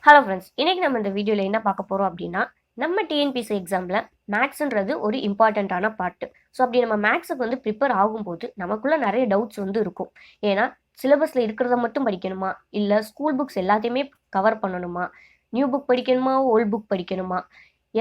Hello friends, இன்னைக்கு நம்ம இந்த வீடியோவில் என்ன பார்க்க போகிறோம் அப்படின்னா, நம்ம டிஎன்பிஎஸ்சி எக்ஸாமில் மேக்ஸ்ன்றது ஒரு இம்பார்ட்டண்ட்டான பார்ட்டு. ஸோ அப்படி நம்ம மேக்ஸுக்கு வந்து ப்ரிப்பேர் ஆகும்போது நமக்குள்ள நிறைய டவுட்ஸ் வந்து இருக்கும். ஏன்னா சிலபஸில் இருக்கிறத மட்டும் படிக்கணுமா, இல்லை ஸ்கூல் புக்ஸ் எல்லாத்தையுமே கவர் பண்ணணுமா, நியூ புக் படிக்கணுமா, ஓல்ட் புக் படிக்கணுமா,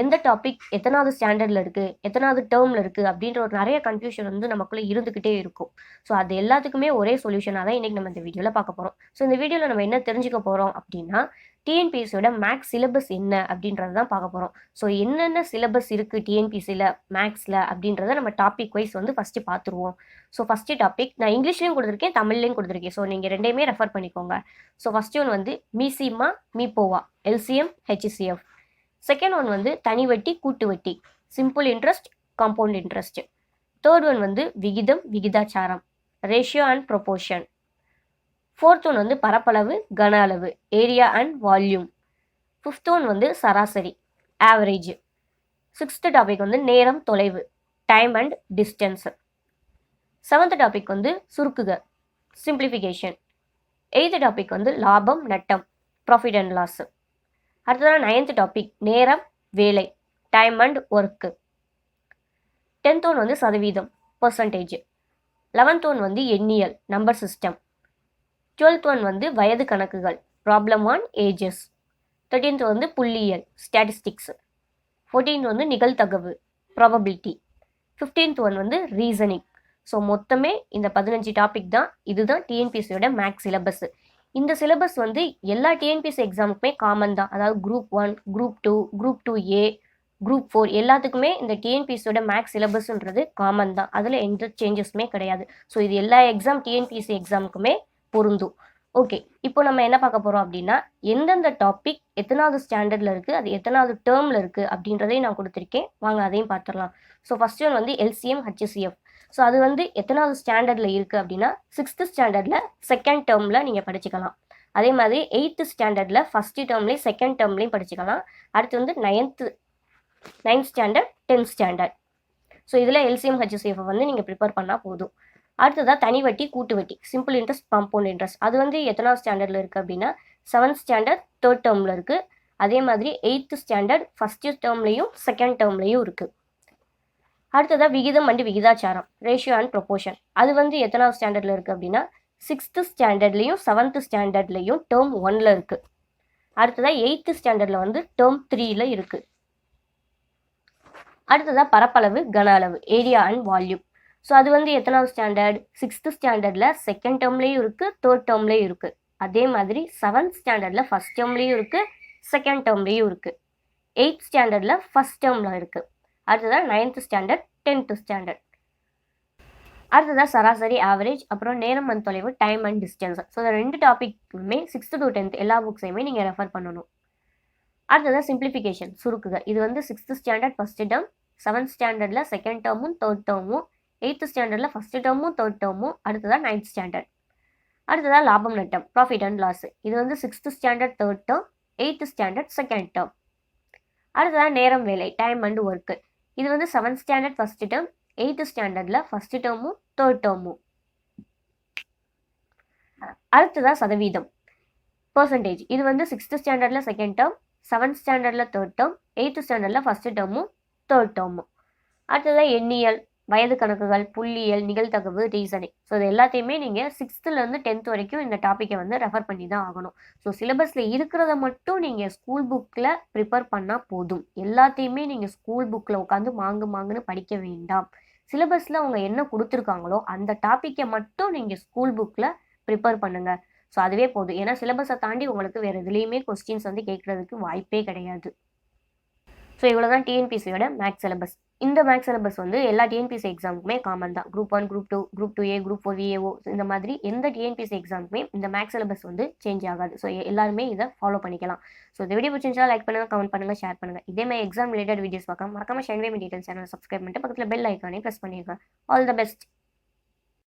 எந்த டாபிக் எத்தனாவது ஸ்டாண்டர்டில் இருக்குது, எத்தனாவது டேர்மில் இருக்குது அப்படின்ற ஒரு நிறைய கன்ஃபியூஷன் வந்து நமக்குள்ளே இருந்துக்கிட்டே இருக்கும். ஸோ அது எல்லாத்துக்குமே ஒரே சொல்யூஷனாக தான் இன்றைக்கி நம்ம இந்த வீடியோவில் பார்க்க போகிறோம். ஸோ இந்த வீடியோவில் நம்ம என்ன தெரிஞ்சுக்க போகிறோம் அப்படின்னா, டிஎன்பிஎஸ்சியோட மேக்ஸ் சிலபஸ் என்ன அப்படின்றது தான் பார்க்க போகிறோம். ஸோ என்னென்ன சிலபஸ் இருக்குது டிஎன்பிஎஸ்சியில் மேக்ஸில் அப்படின்றத நம்ம டாபிக் வைஸ் வந்து ஃபஸ்ட்டு பார்த்துருவோம். ஸோ ஃபஸ்ட்டு டாபிக் நான் இங்கிலீஷ்லேயும் கொடுத்துருக்கேன், தமிழ்லேயும் கொடுத்துருக்கேன். ஸோ நீங்கள் ரெண்டையுமே ரெஃபர் பண்ணிக்கோங்க. ஸோ ஃபஸ்ட்டு ஒன் வந்து மீசிமா மீபோவா எல்சிஎம் ஹெச்சிசிஎஃப். செகண்ட் ஒன் வந்து தனி வட்டி கூட்டு வட்டி simple interest compound interest. Third one வந்து விகிதம் விகிதாச்சாரம் ratio and proportion. Fourth one வந்து பரப்பளவு கன அளவு area and volume. Fifth one வந்து சராசரி ஆவரேஜ். சிக்ஸ்த் டாபிக் வந்து நேரம் தொலைவு time and distance. Seventh topic வந்து சுருக்குக சிம்பிளிஃபிகேஷன். எய்த் டாபிக் வந்து லாபம் நட்டம் ப்ராஃபிட் அண்ட் லாஸ். அடுத்ததான் நைன்த் டாபிக் நேரம் வேலை time and work. 10th one வந்து சதவீதம் பர்சன்டேஜ். 11th ஒன் வந்து எண்ணியல் நம்பர் சிஸ்டம். 12th ஒன் வந்து வயது கணக்குகள் ப்ராப்ளம் ஆன் ஏஜஸ். 13th வந்து புள்ளியியல் ஸ்டாட்டிஸ்டிக்ஸ். 14th வந்து நிகழ்தகவு ப்ராபபிலிட்டி. 15th ஒன் வந்து ரீசனிங். ஸோ மொத்தமே இந்த 15 டாபிக் தான். இதுதான் டிஎன்பிஎஸ்சியோட மேக்ஸ் சிலபஸ். இந்த சிலபஸ் வந்து எல்லா டிஎன்பிஎஸ்சி எக்ஸாமுக்குமே காமன் தான். அதாவது group 1, group 2, group 2A, group 4 எல்லாத்துக்குமே இந்த டிஎன்பிஎஸ்சியோட மேக்ஸ் சிலபஸ்ன்றது காமன் தான். அதில் எந்த சேஞ்சஸுமே கிடையாது. ஸோ இது எல்லா டிஎன்பிஎஸ்சி எக்ஸாமுக்குமே பொருந்தும். ஓகே, இப்போ நம்ம என்ன பார்க்க போகிறோம் அப்படின்னா, எந்தெந்த டாபிக் எத்தனாவது ஸ்டாண்டர்டில் இருக்குது, அது எத்தனாவது டேர்மில் இருக்குது அப்படின்றதையும் நான் கொடுத்துருக்கேன். வாங்க அதையும் பார்த்துடலாம். ஸோ ஃபஸ்ட் ஒன் வந்து எல்சிஎம் ஹெச்சிசிஎஃப். ஸோ அது வந்து எத்தனாவது ஸ்டாண்டர்டில் இருக்குது அப்படின்னா 6th ஸ்டாண்டர்டில் செகண்ட் டேர்மில் நீங்கள் படிச்சுக்கலாம். அதே மாதிரி 8th ஸ்டாண்டர்டில் ஃபஸ்ட்டு டேர்ம்லேயும் செகண்ட் டேர்ம்லேயும் படிச்சுக்கலாம். அடுத்து வந்து 9th standard 10th standard. So இதில் எல்சிஎம் ஹெச்சிசிஎஃப் வந்து நீங்கள் ப்ரிப்பேர் பண்ணால் போதும். அடுத்ததாக தனி வட்டி கூட்டு வட்டி சிம்பிள் இன்ட்ரெஸ்ட் காம்பவுண்ட் இன்ட்ரெஸ்ட். அது வந்து எத்தனாவது ஸ்டாண்டர்டில் இருக்குது அப்படின்னா 7th ஸ்டாண்டர்ட் 3rd டேர்மில் இருக்குது. அதே மாதிரி 8th ஸ்டாண்டர்ட் ஃபஸ்ட்டு டேர்ம்லேயும் செகண்ட் டேர்ம்லேயும் இருக்குது. அடுத்ததாக விகிதம் அண்ட் விகிதாச்சாரம் ரேஷியோ அண்ட் ப்ரொபோர்ஷன். அது வந்து எத்தனாவது ஸ்டாண்டர்டில் இருக்குது அப்படின்னா 6th ஸ்டாண்டர்ட்லேயும் 7th ஸ்டாண்டர்ட்லேயும் டேர்ம் 1ல் இருக்குது. அடுத்ததாக 8th ஸ்டாண்டர்டில் வந்து டேர்ம் 3ல் இருக்குது. அடுத்ததாக பரப்பளவு கன அளவு ஏரியா அண்ட் வால்யூம். ஸோ அது வந்து எத்தனாவது ஸ்டாண்டர்ட் 6th ஸ்டாண்டர்டில் செகண்ட் டேர்ம்லேயும் இருக்குது, 3rd டேர்ம்லேயும் இருக்குது. அதே மாதிரி 7th ஸ்டாண்டர்டில் ஃபஸ்ட் டேர்ம்லேயும் இருக்குது, செகண்ட் டேர்ம்லேயும் இருக்குது. 8th ஸ்டாண்டர்டில் ஃபஸ்ட் டேர்மில் இருக்குது. அடுத்ததாக 9th ஸ்டாண்டர்ட் 10th ஸ்டாண்டர்ட். அடுத்ததாக சராசரி ஆவரேஜ், அப்புறம் நேரம் அண்ட் தொலைவு டைம் அண்ட் டிஸ்டன்ஸ். ஸோ இந்த 2 டாபிக்குமே 6th to 10th எல்லா புக்ஸையுமே நீங்கள் ரெஃபர் பண்ணணும். அடுத்ததாக சிம்பிளிஃபிகேஷன் சுருக்குக. இது வந்து 6th standard first term, 7th ஸ்டாண்டர்டில் செகண்ட் டேர்மும் 3rd டேர்மும், 8th ஸ்டாண்டர்டில் ஃபஸ்ட்டு டேர்மும் 3rd டேர்மும், அடுத்ததாக 9th ஸ்டாண்டர்ட். அடுத்ததாக லாபம் நட்டம் ப்ராஃபிட் அண்ட் லாஸ். இது வந்து 6th standard 3rd term, 8th standard second term. அடுத்ததாக நேரம் வேலை டைம் அண்ட் ஒர்க்கு. இது வந்து 7th standard first term, 8th ஸ்டாண்டர்டில் ஃபஸ்ட்டு டேர்மும் 3rd டேர்மும். அடுத்ததாக சதவீதம் பர்சன்டேஜ். இது வந்து 6th ஸ்டாண்டர்டில் செகண்ட் டேர்ம், 7th ஸ்டாண்டர்டில் 3rd டேர்ம், 8th ஸ்டாண்டர்டில் ஃபஸ்ட்டு டேர்மும் 3rd டேர்மும். அடுத்ததாக எண்ணியல் வயது கணக்குகள் புள்ளியியல் நிகழ்தகவு ரீசனிங். ஸோ இது எல்லாத்தையுமே நீங்கள் 6th 10th வரைக்கும் இந்த டாப்பிக்கை வந்து ரெஃபர் பண்ணி தான் ஆகணும். ஸோ சிலபஸில் இருக்கிறத மட்டும் நீங்கள் ஸ்கூல் புக்கில் ப்ரிப்பேர் பண்ணால் போதும். எல்லாத்தையுமே நீங்கள் ஸ்கூல் புக்கில் உட்காந்து மாங்குன்னு படிக்க வேண்டாம். சிலபஸில் அவங்க என்ன கொடுத்துருக்காங்களோ அந்த டாப்பிக்கை மட்டும் நீங்கள் ஸ்கூல் புக்கில் ப்ரிப்பேர் பண்ணுங்கள். ஸோ அதுவே போதும். ஏன்னா சிலபஸை தாண்டி உங்களுக்கு வேறு எதுலேயுமே கொஸ்டின்ஸ் வந்து கேட்குறதுக்கு வாய்ப்பே கிடையாது. ஸோ இவ்வளோ தான் டிஎன்பிஎஸ்சியோட மேக்ஸ் சிலபஸ். இந்த மேக்ஸ் சிலபஸ் வந்து எல்லா டிஎன்பிஎஸ்சி எக்ஸாமுக்குமே காமன் தான். Group 1, group 2, group 2A, group 4 VAO இந்த மாதிரி எந்த டிஎன்பிஎஸ்சி எக்ஸாமுக்குமே இந்த மேக்ஸ் சிலபஸ் வந்து சேஞ்ச் ஆகாது. ஸோ எல்லாருமே இதை ஃபாலோ பண்ணிக்கலாம். ஸோ இந்த வீடியோ பிடிச்சிருந்தா லைக் பண்ணுங்கள், கமெண்ட் பண்ணுங்கள், ஷேர் பண்ணுங்கள். இதே மாதிரி எக்ஸாம் ரிலேட்டட் வீடியோஸ் பார்க்க மறக்காம ஷைன்வே டீடைல்ஸ் சேனல் சப்ஸ்கிரைப் பண்ணிட்டு பக்கத்தில் பெல் ஐக்கானே ப்ரெஸ் பண்ணிடுங்க. All the best.